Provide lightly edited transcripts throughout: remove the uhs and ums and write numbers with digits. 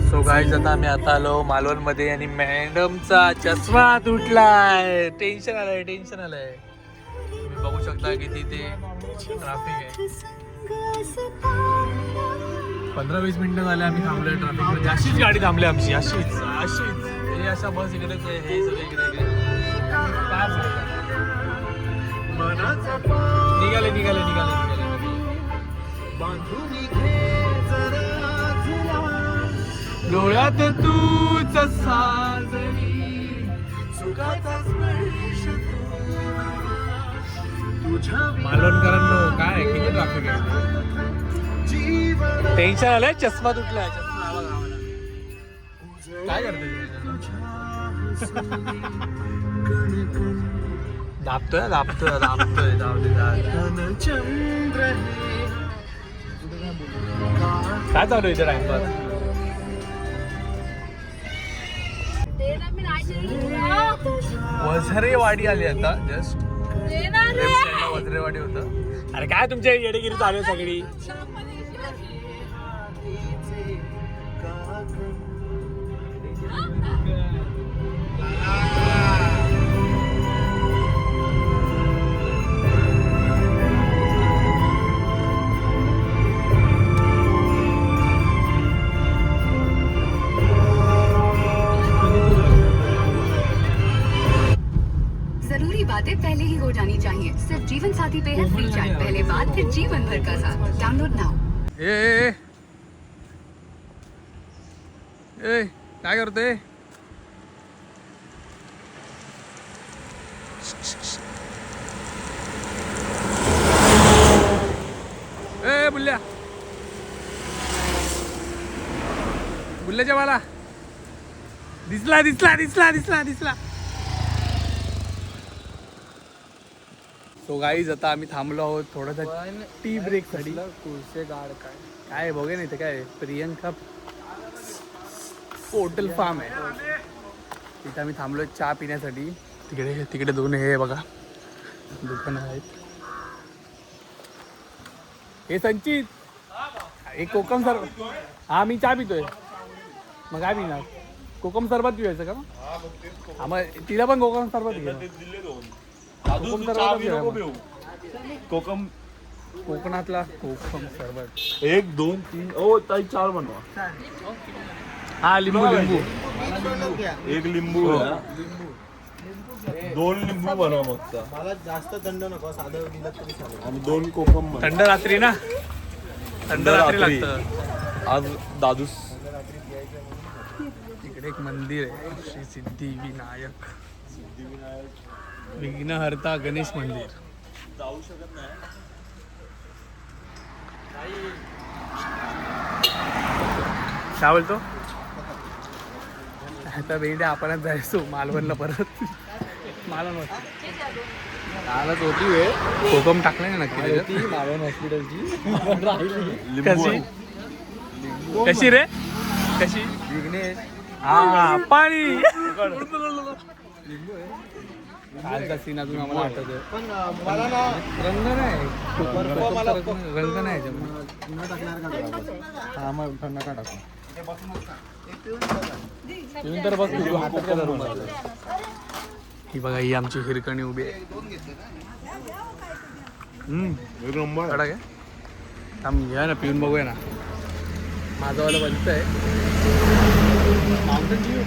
So guys आता आम्ही आता आलो मालवण मध्ये आणि मॅडमचा चष्मा तुटलाय. टेन्शन आलंय तुम्ही बघू शकता की तिथे ट्रॅफिक आहे. 15-20 मिनिटं झाले आम्ही थांबलोय ट्रॅफिक मध्ये. अशीच गाडी थांबली आमची, अशीच हे अशा बस इकडेच आहे, हे सगळे इकडे काय निघाले डोळ्यात तूच साजरी सुखाचा स्पर्श मालवणकरांनो काय किती ट्रॅफिक आहे. टेन्शन आलंय. चष्मा तुटलाय. काय करते दाबतोय काय चालू आहे इथे टाइमपास. वझरेवाडी आली आता जस्ट. वझरेवाडी होतं. अरे काय तुमच्या येडेगिरी चालू आहे सगळी. बातें पहले ही हो जानी चाहिए. सिर्फ जीवन साथी पे है फ्री चैट. पहले बात फिर जीवन भर का साथ. Download now. ए काय करतोय. बुल्ल्याच्या मला दिसला. सो गाईज आता आम्ही थांबलो आहोत थोडासा टी ब्रेक साठी. कुलसे गाड काय बघे नाही ते काय प्रियंका पोर्टल फार्म आहे. तिथे आम्ही थांबलो चहा पिण्यासाठी. तिकडे दोन हे बघा दुकानं आहेत. हे संचित एक कोकम सरबत. हा मी चहा पितोय. मग काय पिणार. कोकम सरबत पिवायचं का मग. हा मग तिला पण कोकम सरबत घे. कोकणातला कोकम सरबत 1 2 3 ओ ताई 4 बनवा. हा लिंबू 1 लिंबू 2 लिंबू बनवा फक्त. मला जास्त थंड नको, साधं दिलं तरी चालेल. आणि 2 कोकम. थंड रात्री ना. थंड रात्री लागतं. आज दादूस. इकडे एक मंदिर आहे श्री विघ्नहर्ता गणेश मंदिर. जाऊ शकत नाही. काय बोलतो आता भेंडे आपणच जायचो मालवणला परत. मालवण कालच होती वेळ. कोकम टाकलं ना नक्की मालवण हॉस्पिटलची. कशी रे कशी. विघ्नेश हा पाणी कालचा सीन अजून आम्हाला आठवतोय. पण मला ना रंग नाही रंग नाही हा मग थंड का टाकू. तुम्ही तर बस हातात काय धरून बसलाय. ही बघा ही आमची हिरकणी उभी आहे. एक नंबर. कडा काय आम्ही घ्या ना पिऊन बघूया ना. माझावाला बंच आहे. माउंटेन ड्यू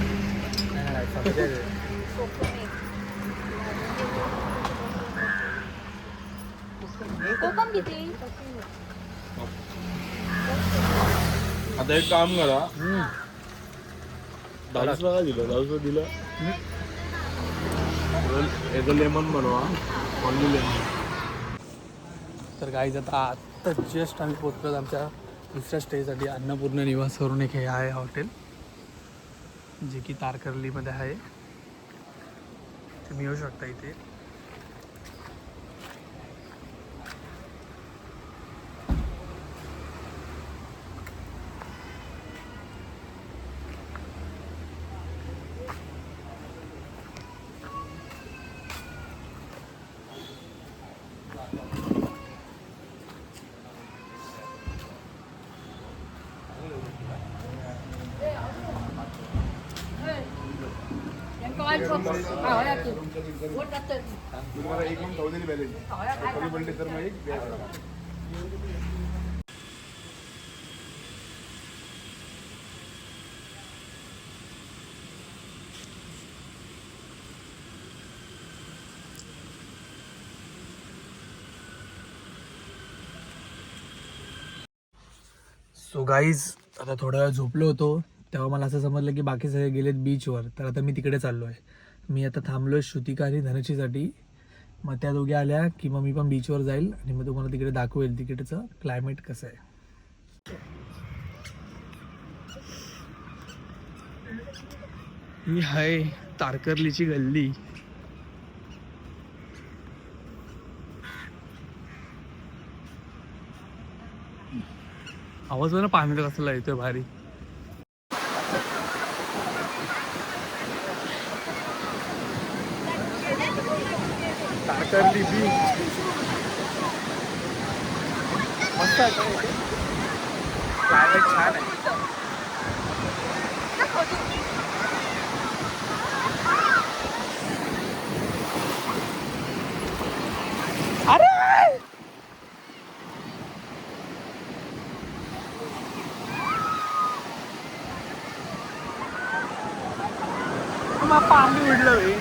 कोकम किती. आता एक काम करा. दादूसला काय दिलं. एक लेमन बनवा. Only lemon. तर गाईज आता जस्ट आम्ही पोहोचलो आमच्या दुसऱ्या स्टेसाठी. अन्नपूर्ण निवास करून एक हे आहे हॉटेल जे की तारकर्लीमध्ये आहे. तुम्ही येऊ शकता इथे. तुम्हाला एक मग चौधरी बॅलेन्स बोलते तर मग एक सो गाईज आता थोडा वेळ झोपलो होतो तेव्हा मला असं समजलं की बाकी सगळे गेलेत बीचवर. तर आता मी तिकडे चाललो आहे. मी आता थांबलो आहे श्रुतिका आणि धनश्रीसाठी. मग त्या दोघी आल्या की मग मी पण बीचवर जाईल आणि मग तुम्हाला तिकडे दाखवेल तिकडचं क्लायमेट कसं आहे. ही आहे तारकर्लीची गल्ली. आवाज ना पाण्याचा कसला येतोय भारी. तारकर्ली बीच मस्त आहे. क्लायमेट छान आहे. अरे पाणी उडलं रे.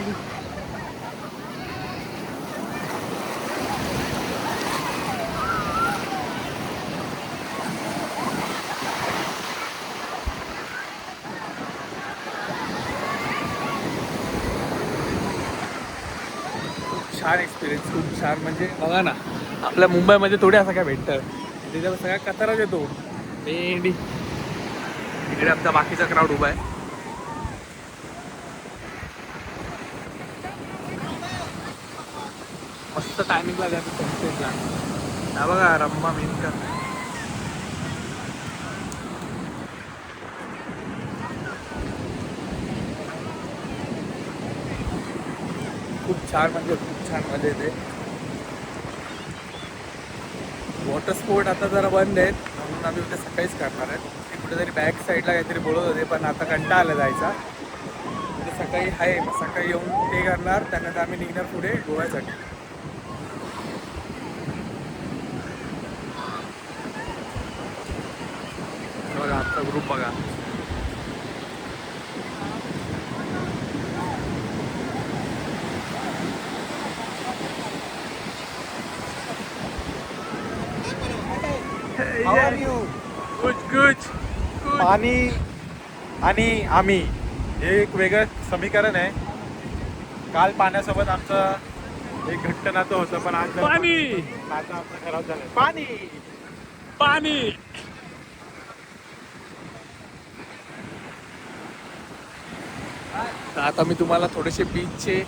छान एक्सपिरियन्स, खूप छान. म्हणजे बघा ना आपल्या मुंबईमध्ये थोडे असं काय भेटतं. तिथे सगळ्या कचराच येतो भेंडी. इकडे आमचा बाकीचा क्राऊड उभा आहे. मस्त टायमिंगला जातो सनसेटला. हा बघा रम्मा मेनका. खूप छान, म्हणजे खूप छान मजा येते. वॉटर स्पोर्ट आता जरा बंद आहेत म्हणून आम्ही उद्या सकाळीच करणार आहेत. ते कुठेतरी बॅक साईडला काहीतरी बोलत होते पण आता कंटाळा आला जायचा. ते सकाळी आहे, सकाळी येऊन ते करणार. त्यानंतर आम्ही निघणार पुढे गोव्यासाठी. बघा आमचा ग्रुप बघा. पाणी आणि आम्ही हे एक वेगळं समीकरण आहे. काल पाण्यासोबत आमचं एक घट्ट नातं होतं पण आज पाणी नातं आपलं खराब झालं. पाणी पाणी. तर आता मी तुम्हाला थोडेसे बीचचे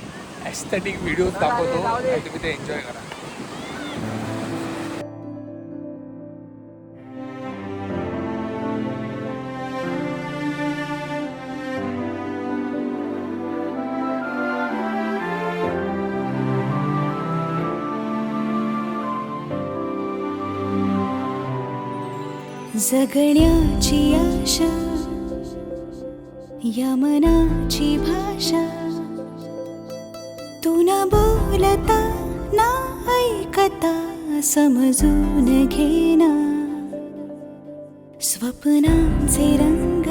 एस्थेटिक व्हिडिओज दाखवतो आणि तुम्ही ते एन्जॉय करा. जगण्याची आशा या मनाची भाषा तू न बोलता ना ऐकता समजून घेना स्वप्नांचे रंग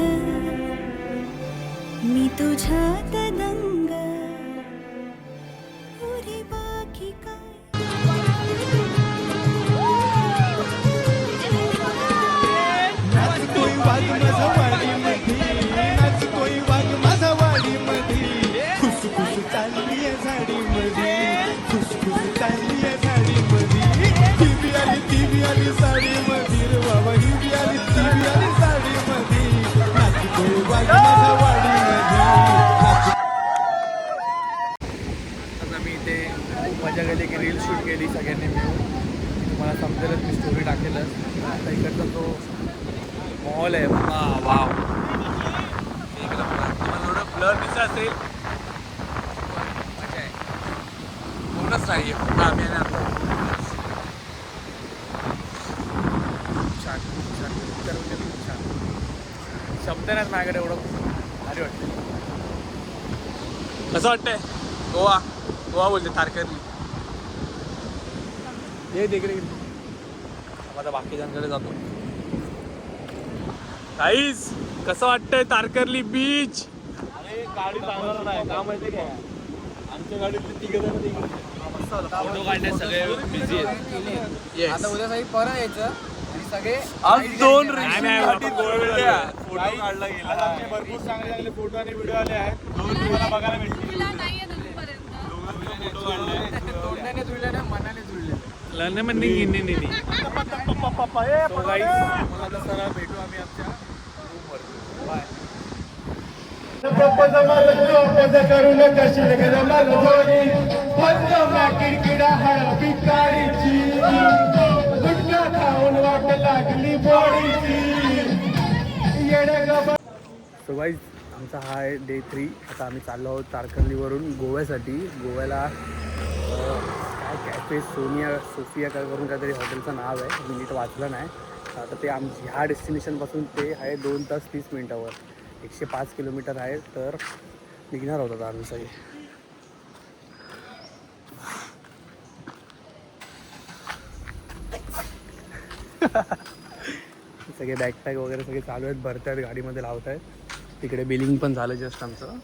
मी तुझ्यात दंग उरे बाकी काय. आता मी इथे खूप मजा केली की रील शूट केली सगळ्यांनी मिळून. तुम्हाला समजेलच, मी स्टोरी टाकेलच. आता इकडचा जो मॉल आहे बघा, वाव तुम्हाला थोडं ब्लर दिसत असेल मजा आहे. कोणच नाही आहे फक्त आम्ही आणि आपलं. खूप छान, खूप छान. पिक्चर म्हणजे खूप छान. शब्द नाही माझ्याकडे एवढं भारी वाटतं. कसं वाटतंय गोवा? गोवा बोलते तारकर्ली. हे तिकडे आता बाकीच्यांकडे जातो. काहीच कसं वाटतंय तारकर्ली बीच? अरे गाडी चालवणार नाही का माहिती काय, आमच्या गाडीतले तिघ जण फोटो काढण्यात सगळे बिझी आहेत. आता उद्या सकाळी परत यायचं आणि सगळे आज 2 फोटो काढला गेला. भरपूर चांगले चांगले फोटो आणि व्हिडिओ आले आहेत, दोन तुम्हाला बघायला भेटतील. फोटो काढले, तोंडाने जुळले ना मनाने जुळले. सरळ भेटू आम्ही आमच्या सो गाईज आमचा हा आहे डे 3. आता आम्ही चाललो आहोत तारकर्लीवरून गोव्यासाठी. गोव्याला काय कॅफे सोफिया काय करून काहीतरी हॉटेलचं नाव आहे, मी नीट वाचलं नाही. आता ते ह्या डेस्टिनेशनपासून ते आहे 2 तास 30 मिनटावर, 105 किलोमीटर आहे. तर निघणार होता आता आम्ही सगळे. सगळे बॅकपॅक वगैरे सगळे चालू आहेत, भरत आहेत, गाडीमध्ये लावत आहेत. तिकडे बिलिंग पण झालं जस्ट आमचं.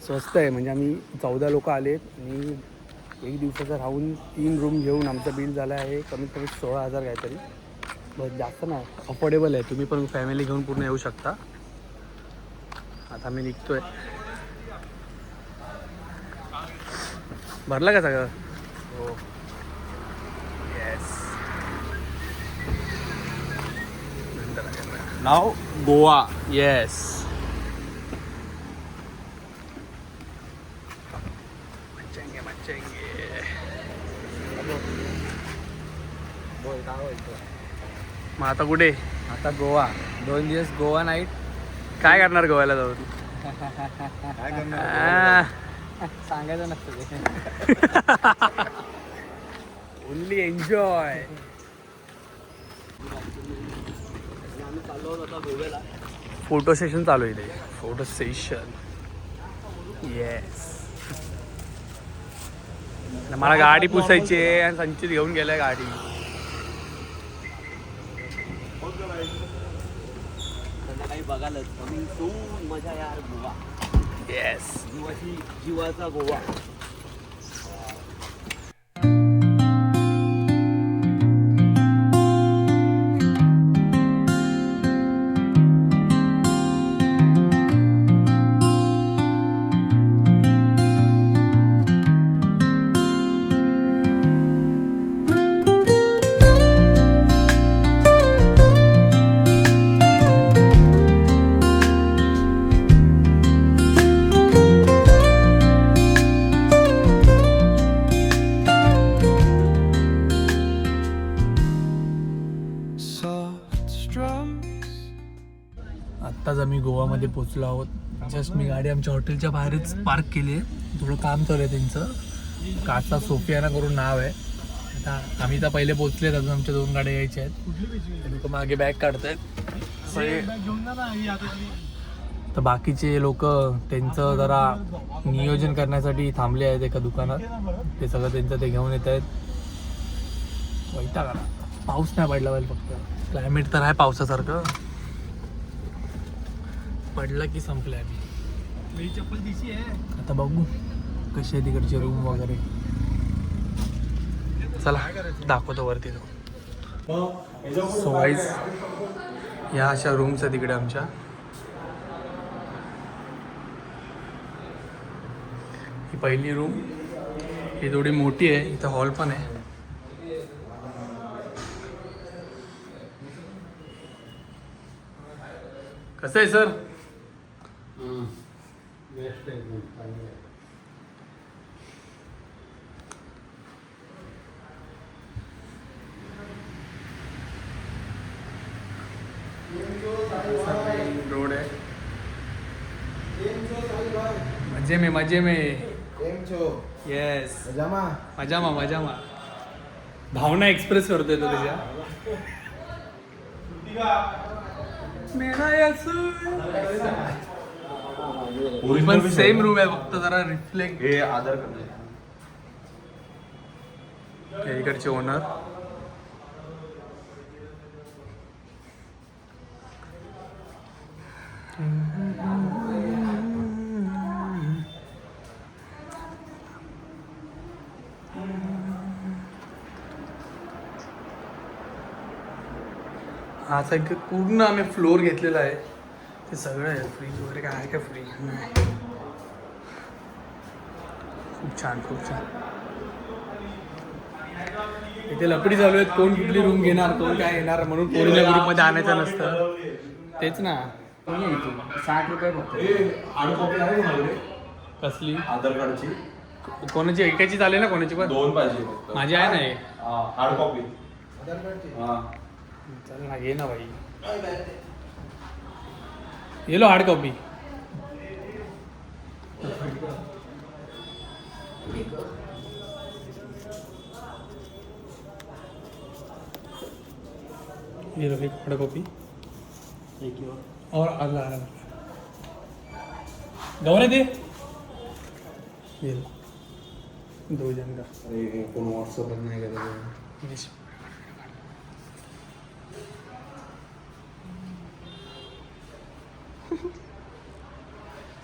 स्वस्त आहे, म्हणजे आम्ही 14 लोक आलेत आणि 1 दिवसाचं राहून 3 रूम घेऊन आमचं बिल झालं आहे कमीत कमी 16,000 काहीतरी. बस जास्त नाही, अफोर्डेबल आहे. तुम्ही पण फॅमिली घेऊन पूर्ण येऊ शकता. आता मी निघतोय. भरलं का सगळं? हो, येस. नाव गोवा. येस. मग आता कुठे? आता गोवा 2 दिवस गोवा नाईट. काय करणार गोव्याला जाऊन? काय करणार? सांगायचं नसतं ते. Only enjoy. फोटो सेशन चालू आहे इथे. Photo session. येस. मला गाडी पुसायची आहे आणि संचित घेऊन गेलाय गाडी. काही बघायला कमिंग सून मजा यार गोवा. येस. जीवाचा गोवा. आत्ताच आम्ही गोवामध्ये पोचलो आहोत. जस्ट मी गाडी आमच्या हॉटेलच्या बाहेरच पार्क केली आहे. थोडं काम चालू आहे त्यांचं. काचा सोफियाना करून नाव आहे. आता आम्ही तर पहिले पोचलेत, अजून आमच्या 2 गाड्या यायच्या आहेत. ते लोक मागे बॅग काढत आहेत. तर बाकीचे लोक त्यांचं जरा नियोजन करण्यासाठी थांबले आहेत एका दुकानात. ते सगळं त्यांचं ते घेऊन येत आहेत. वैताग आला. पाऊस नाही पडला पाहिजे, फक्त क्लायमेट तर आहे पावसासारखं. पडला की संपलाय. आम्ही चप्पल दिशी आहे. आता बघू कशी आहे तिकडचे रूम वगैरे. चला दाखवतो वरती जाऊ. सो गाईज ह्या अशा रूम्स आहेत तिकडे आमच्या. ही पहिली रूम. ही थोडी मोठी आहे. इथं हॉल पण आहे. कसं आहे सर? रोड आहे. मजे में येस. मजामा भावना एक्सप्रेस करतोय तो त्याच्या. मेरा पण सेम रूम आहे, फक्त जरा रिफ्लेक्ट. हे आधार कार्ड इकडचे ओनर. हा सगळं पूर्ण आम्ही फ्लोअर घेतलेला आहे. ते सगळं आहे, फ्रीज वगैरे काय आहे का फ्री. खूप छान, खूप छान. इथे लपडी चालू आहेत, कोण कुठली रूम घेणार, कोण काय घेणार, म्हणून पोरीला ग्रुपमध्ये आणायचं नसतं. तेच ना. 60 रुपये फक्त. कसली आधार कार्डची कोणाची एकाची चालेल ना, कोणाची पण 2 पाहिजे. माझी आहे ना हे. Hard copy. चल ना, घे ना भाई. ये लो हार्ड कॉपी. ये लो एक हार्ड कॉपी और अगला गौरे दे. ये लो 2 जन का. कोण व्हॉट्सअप नाही करत.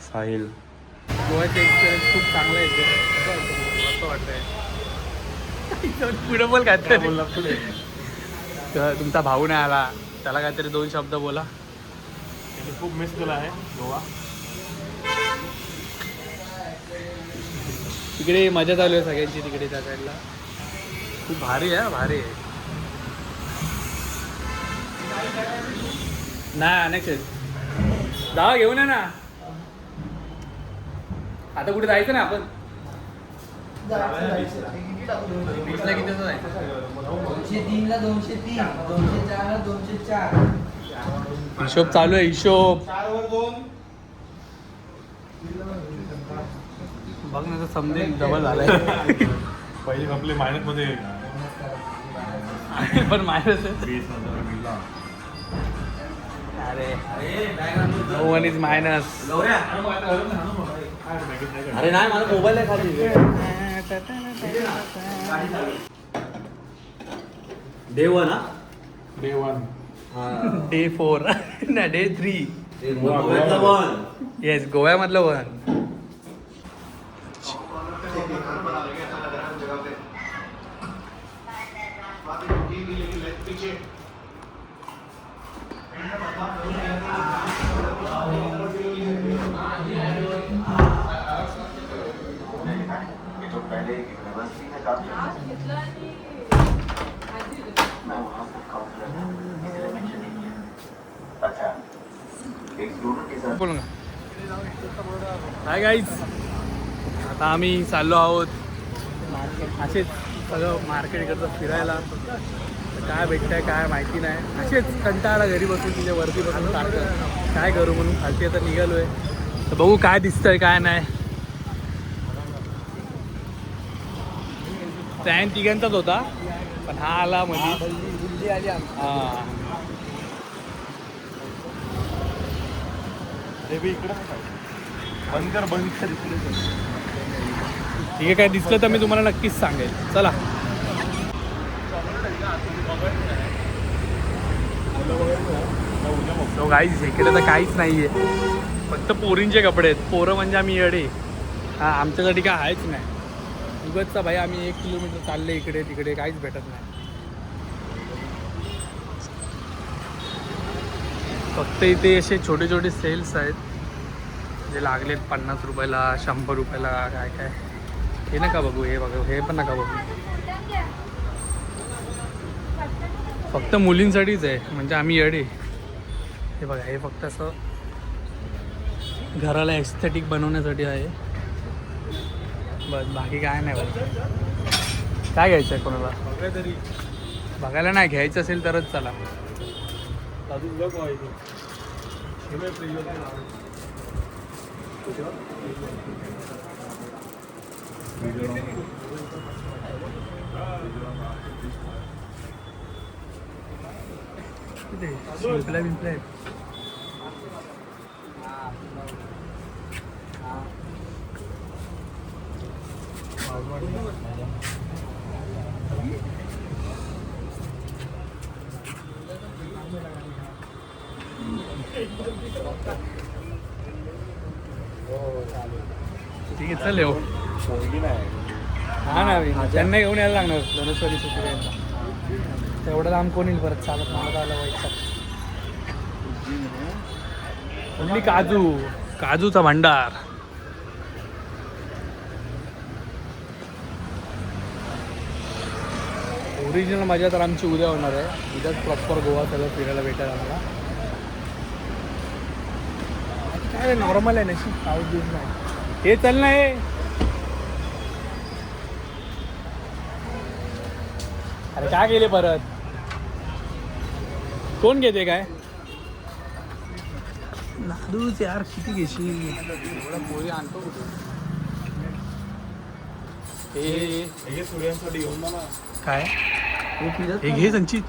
साहिल गोव्याचे एक्सपिरियन्स खूप चांगला आहे. असं वाटतंय पुढे बोल काय बोलला पुढे. तुमचा भाऊ नाही आला, त्याला काहीतरी 2 शब्द बोला. खूप मिस केला आहे गोवा. तिकडे मजा चालू आहे सगळ्यांची, तिकडे त्या साईडला खूप भारी आहे. भारी आहे नाही अनेक जावा घेऊन ये ना. आता कुठे जायचं ना आपण. बीचला किती वाजता जायचं. 203 ला 203, 204 ला 204. हिशोब चालू आहे, हिशोब. बघ ना, तर समजेल डबल झालाय. पहिले आपले मायनस मध्ये पण मायनस आहे. अरे नो वन इज मायनस. अरे नाही, माझा मोबाईल आहे खाली. देव ना डे 1. डे 4 ना डे 3. गोव्यातलं वन. येस, गोव्यामधलं वन. बोल ना. हाय गाईज, आता आम्ही चाललो आहोत असेच सगळं मार्केट इकडचं फिरायला. काय भेटतंय काय माहिती नाही, असेच कंटाळा घरी बसून तिच्या वरती बसून सारखं काय करू म्हणून खालती आता निघालो आहे. तर बघू काय दिसतंय काय नाही. प्लॅन तिघांचाच होता, पण हा आला म्हणजे हां. बंद कर. ठीक आहे, काय दिसलं तर मी तुम्हाला नक्कीच सांगेल. चला. तो गाईज इकडे तर काहीच नाही आहे, फक्त पोरींचे कपडे आहेत. पोरं म्हणजे आम्ही येडे. हां, आमच्यासाठी काय आहेच नाही. उगतचा भाई आम्ही 1 किलोमीटर चालले इकडे तिकडे, काहीच भेटत नाही. फक्त इथे असे छोटे छोटे सेल्स आहेत जे लागलेत 50 रुपयाला, 100 रुपयाला. काय काय हे नका बघू, हे बघू, हे पण नका बघू. फक्त मुलींसाठीच आहे, म्हणजे आम्ही येडे. हे बघा, हे फक्त असं घराला एस्थेटिक बनवण्यासाठी आहे बस, बाकी काय नाही. बघ काय घ्यायचं आहे कोणाला तरी बघायला नाही, घ्यायचं असेल तरच चला. शिंपल्या बिंपल्या आहेत. ठीक आहे चल येऊ. हा ना त्यांना घेऊन यायला लागणार धनेश्वरी सुट्टी तेवढं लांब कोण येईल परत चालत मला आलं व्हायचं. कुठली काजूचा भांडार. ओरिजिनल मजा तर आमची उद्या होणार आहे. उद्याच प्रॉपर गोवा सगळं फिरायला भेटेल आम्हाला. काय नॉर्मल आहे नशी पाऊस दिवस नाही. हे चल ना हे. अरे काय गेले परत कोण घेते काय लाडूच यार किती घेशील एवढा पोळी आणतो कुठे. हे सूर्यांसाठी घेऊन मला काय हे घे संचित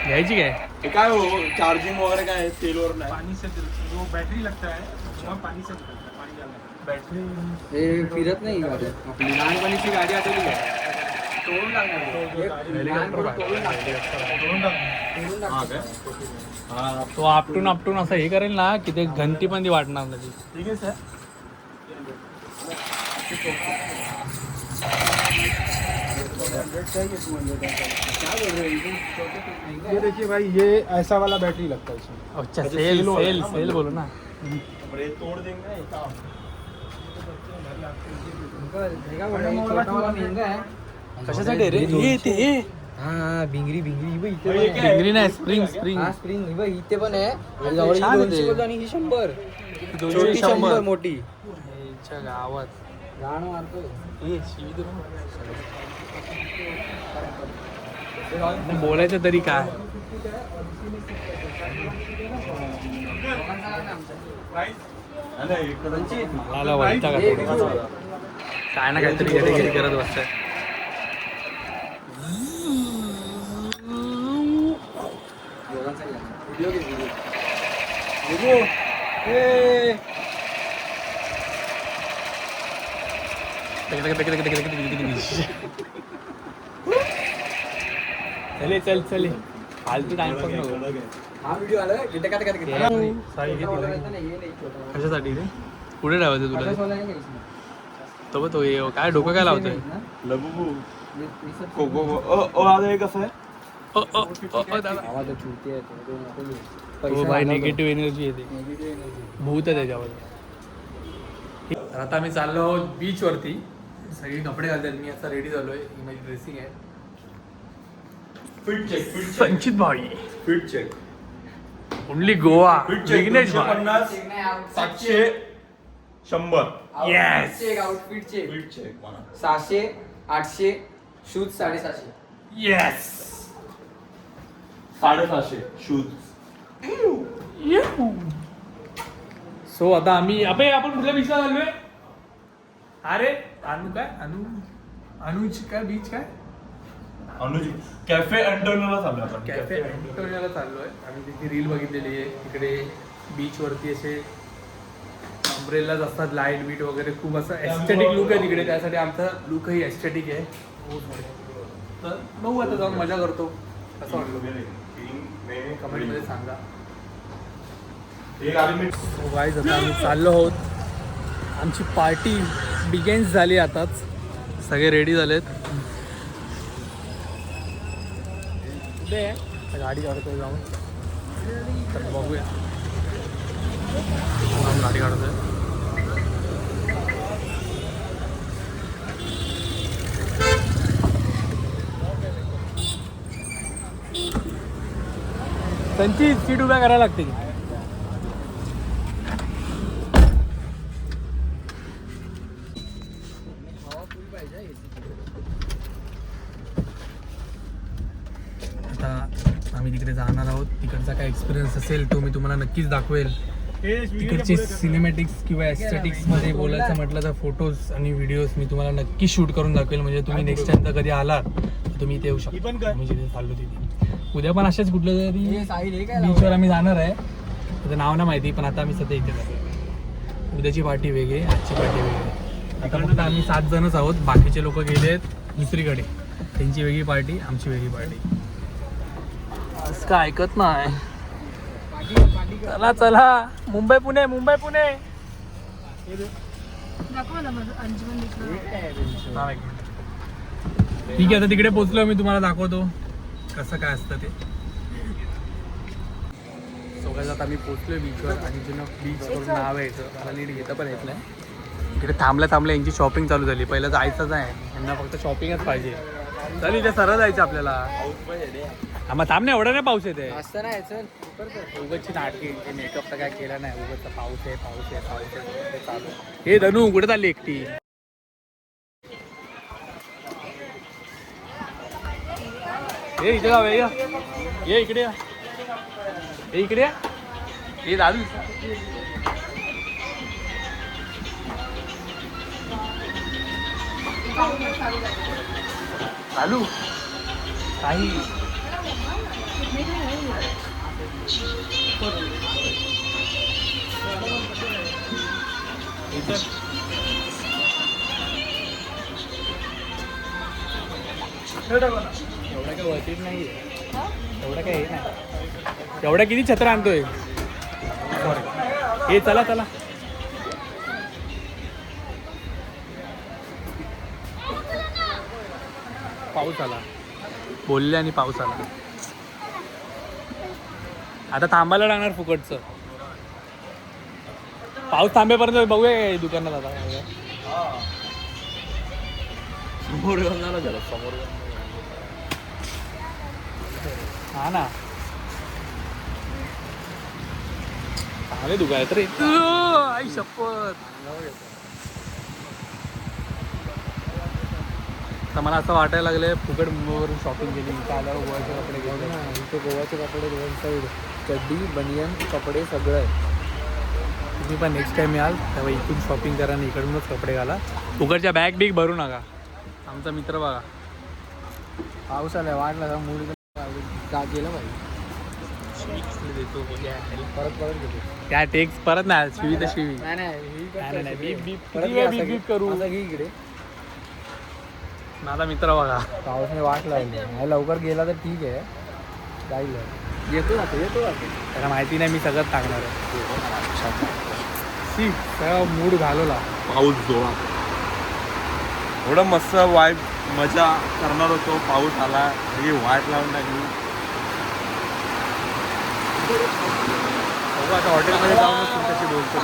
घ्यायची काय. हे काय हो चार्जिंग वगैरे काय तेलवर नाही. पाणी से बॅटरी लगता है पाणी से बॅटरी हे फिरत नाही गाडी आपली लहानपणीची गाडी आठवली काय तोडून तो आपटून असं हे करेल ना की ते घंटी पण ती वाटणार नाही. ठीक आहे सर. ये देखिए भाई, ये ऐसा वाला बैटरी लगता है इसमें. अच्छा सेल बोलो ना. तोड़ देंगे कशासाठी रे हे ते हा भिंगरी इथे डिंगरी नाही स्प्रिंग हा स्प्रिंग इथे पण आहे आणि जवळ छान आहे 200 ते. किलो आणि ही 100 200 छोटी 100 100 मोठी याच्या गावात गाण मारतो बोलायचं तरी काय. मला वैताग आला. काय ना काहीतरी गेटेगिरी करत बसताय. चले फालतू टाइमपास नको. हा व्हिडिओ आला किती काय कशासाठी रे पुढे ठेवायचं तुला तो ये काय डोकं काय लावतोय. कसं आहे आवाज छुटते हो भाई निगेटिव्ह एनर्जी येते भूत आहे त्याच्यामध्ये. तर आता आम्ही चाललो आहोत बीचवरती. सगळी कपडे घालतात. मी आता रेडी झालोय. ही माझी ड्रेसिंग आहे. संचित भाई fit check only Goa Vighnesh भाई 700 100 yes outfit check fit check 600 800 shoes 750 yes 750 shoes. So आता आम्ही आपण कुठल्या बीचला चाललोय. अरे अनु अनुज काय बीच काय अनुज कॅफे अँटोनियोला चाललो आपण. कॅफे अँटोनियोला चाललोय. आम्ही तिथे रील बघितलेली आहे. तिकडे बीचवरती असे अम्ब्रेलाज असतात लाईट बीट वगैरे खूप असं एस्थेटिक लुक आहे तिकडे. त्यासाठी आमचा लुकही एस्थेटिक आहे. तर बघू आता जाऊन मजा करतो. असं वाटलं कमेंटमध्ये सांगा. गाईज आता आम्ही चाललो आहोत. आमची पार्टी बिगेन्स झाली आताच. सगळे रेडी झालेत. गाडी काढतोय जाऊन तर बघूया. गाडी काढतोय. त्यांची सीट उभ्या करायला लागते. आता आम्ही तिकडे जाणार आहोत. तिकडचा काय एक्सपिरियन्स असेल तो मी तुम्हाला नक्कीच दाखवेल. तिकडचे सिनेमॅटिक्स किंवा एस्थेटिक्समध्ये बोलायचं म्हटलं तर फोटोज आणि व्हिडिओज मी तुम्हाला नक्की शूट करून दाखवेल. म्हणजे तुम्ही नेक्स्ट टाइम तर कधी आलात तर तुम्ही इथे येऊ शकता. मी जिथे चाललो तिथे उद्या पण असेच कुठल्या तरी बीचवर आम्ही जाणार आहे. त्याचं नाव नाही माहिती पण आता आम्ही सध्या इथे जातो. उद्याची पार्टी वेगळी आजची पार्टी वेगळी. आता फक्त आम्ही 7 जणच आहोत, बाकीचे लोक गेलेत दुसरीकडे, त्यांची वेगळी पार्टी, आमची वेगळी पार्टी. असं काय ऐकत नाही. चला चला, मुंबई पुणे, मुंबई पुणे. ठीक आहे, आता तिकडे पोहोचलो, मी तुम्हाला दाखवतो कसं काय असतं ते. सगळ्यात आता आम्ही पोहोचलोय बीचवर आणि जुनं बीच करून नाव आहे याचं, मला नीट घेता पण येत नाही. इकडे थांबल्या यांची शॉपिंग चालू झाली. पहिलं जायचंच आहे, यांना फक्त शॉपिंगच पाहिजे. चल इथे सरळ जायचं आपल्याला. मग थांब नाही, एवढा नाही पाऊस येते. असं नाही चल उगतची नाटकी, मेकअप तर काय केला नाही. उगतचा पाऊस आहे पाऊस आहे पाऊस आहे ते चालू. हे धनू कुठे चालली एकटी? हे इथे जाऊ, ये इकडे या. हे इकडे या. हे दादू चालू काही एवढं काय वरतीच नाही, एवढं काय हे नाही. एवढ्या किती छत्र आणतोय? सॉरी. हे चला चला. पाऊस आला, बोलले आणि पाऊस आला. आता थांबायला लागणार फुकटचं. पाऊस थांबेपर्यंत बघूया दुकानात. आता समोर घेऊन जाणार त्याला, समोर हा ना, चांगले दुकान आहे रे. आई शपथ. तर मला असं वाटायला लागलं फुकट मुंबईवरून शॉपिंग केली. इथं आल्यावर गोव्याचे कपडे घेऊन ना, इथे गोवाचे कपडे दोन साईड, चड्डी बनियन कपडे सगळं आहे. तुम्ही पण नेक्स्ट टाइम याल तेव्हा इथून शॉपिंग करा आणि इकडूनच कपडे घाला. फुकटच्या बॅग बिग भरू नका. आमचा मित्र बघा, पाऊस आलाय, वाढला का मूड का गेलं पाहिजे. देतो परत घेतो. त्या टेक्स परत नाही, शिवी तर शिवी. नाही नाही नाही, बीप बीप परत किती वेळ बीप बीप करू. असं घे इकडे. माझा मित्र बघा, पाऊसने वाट लावली, लवकर गेला तर ठीक आहे, जाईल. येतो त्याला माहिती नाही मी सगळं टाकणार आहे. सी सगळा मूड घालवला. पाऊस जोरात, एवढं मस्त वाईब मजा करणार होतो, पाऊस आला, ही वाट लावून टाकली. आता हॉटेलमध्ये जाऊनच तुमच्याशी बोलतो.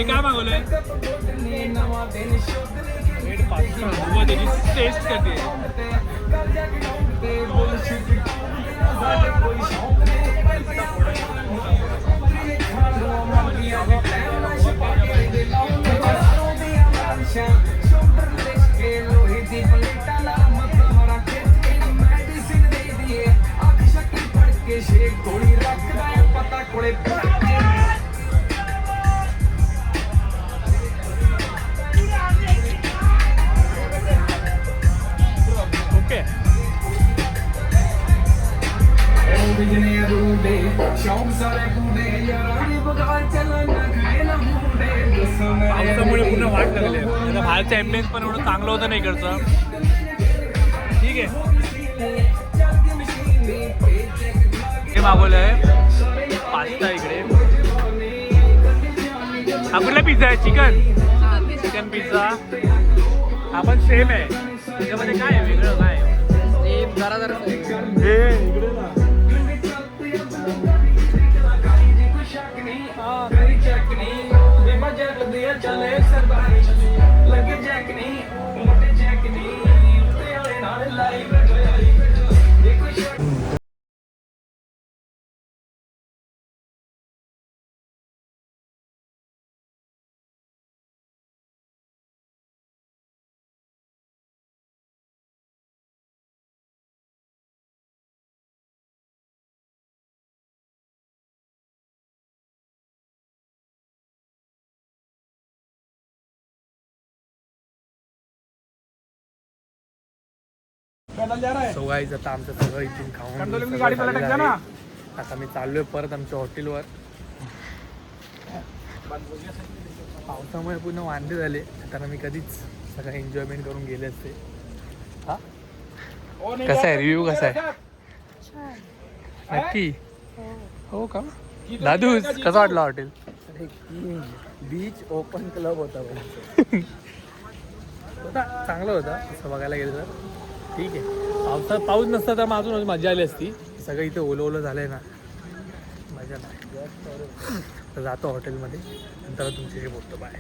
काय मागवलंय? त्याची टेस्ट करते. पावसामुळे पूर्ण वाट लागली. बाहेरचं ॲम्बियन्स पण एवढं चांगलं होतं नाही इकडचं. ठीक आहे. हे मागवलंय पास्ता इकडे. हा कुठला पिझ्झा आहे? Chicken pizza. हा पण सेम आहे. त्याच्यामध्ये काय आहे वेगळं? काय सेम जरा जरा हे इकडे ना. So guys, आता आमचं सगळं इथून खाऊन गाडी पलट ना. आता मी चाललोय परत आमच्या हॉटेलवर. पावसामुळे पूर्ण वांदे झाले. आता मी कधीच सगळं एन्जॉयमेंट करून गेले असते. हा कसा आहे रिव्ह्यू? कसा आहे? नक्की हो का? दादू कसं वाटलं हॉटेल? बीच ओपन क्लब होता होता चांगलं होतं असं बघायला गेलं तर. ठीक आहे. पाऊस नसता तर मग अजून मजा आली असती. सगळं इथे ओलं ओलं झालंय ना, मजा नाही. तर जातो हॉटेलमध्ये, नंतर तुमच्याशी बोलतो. बाय.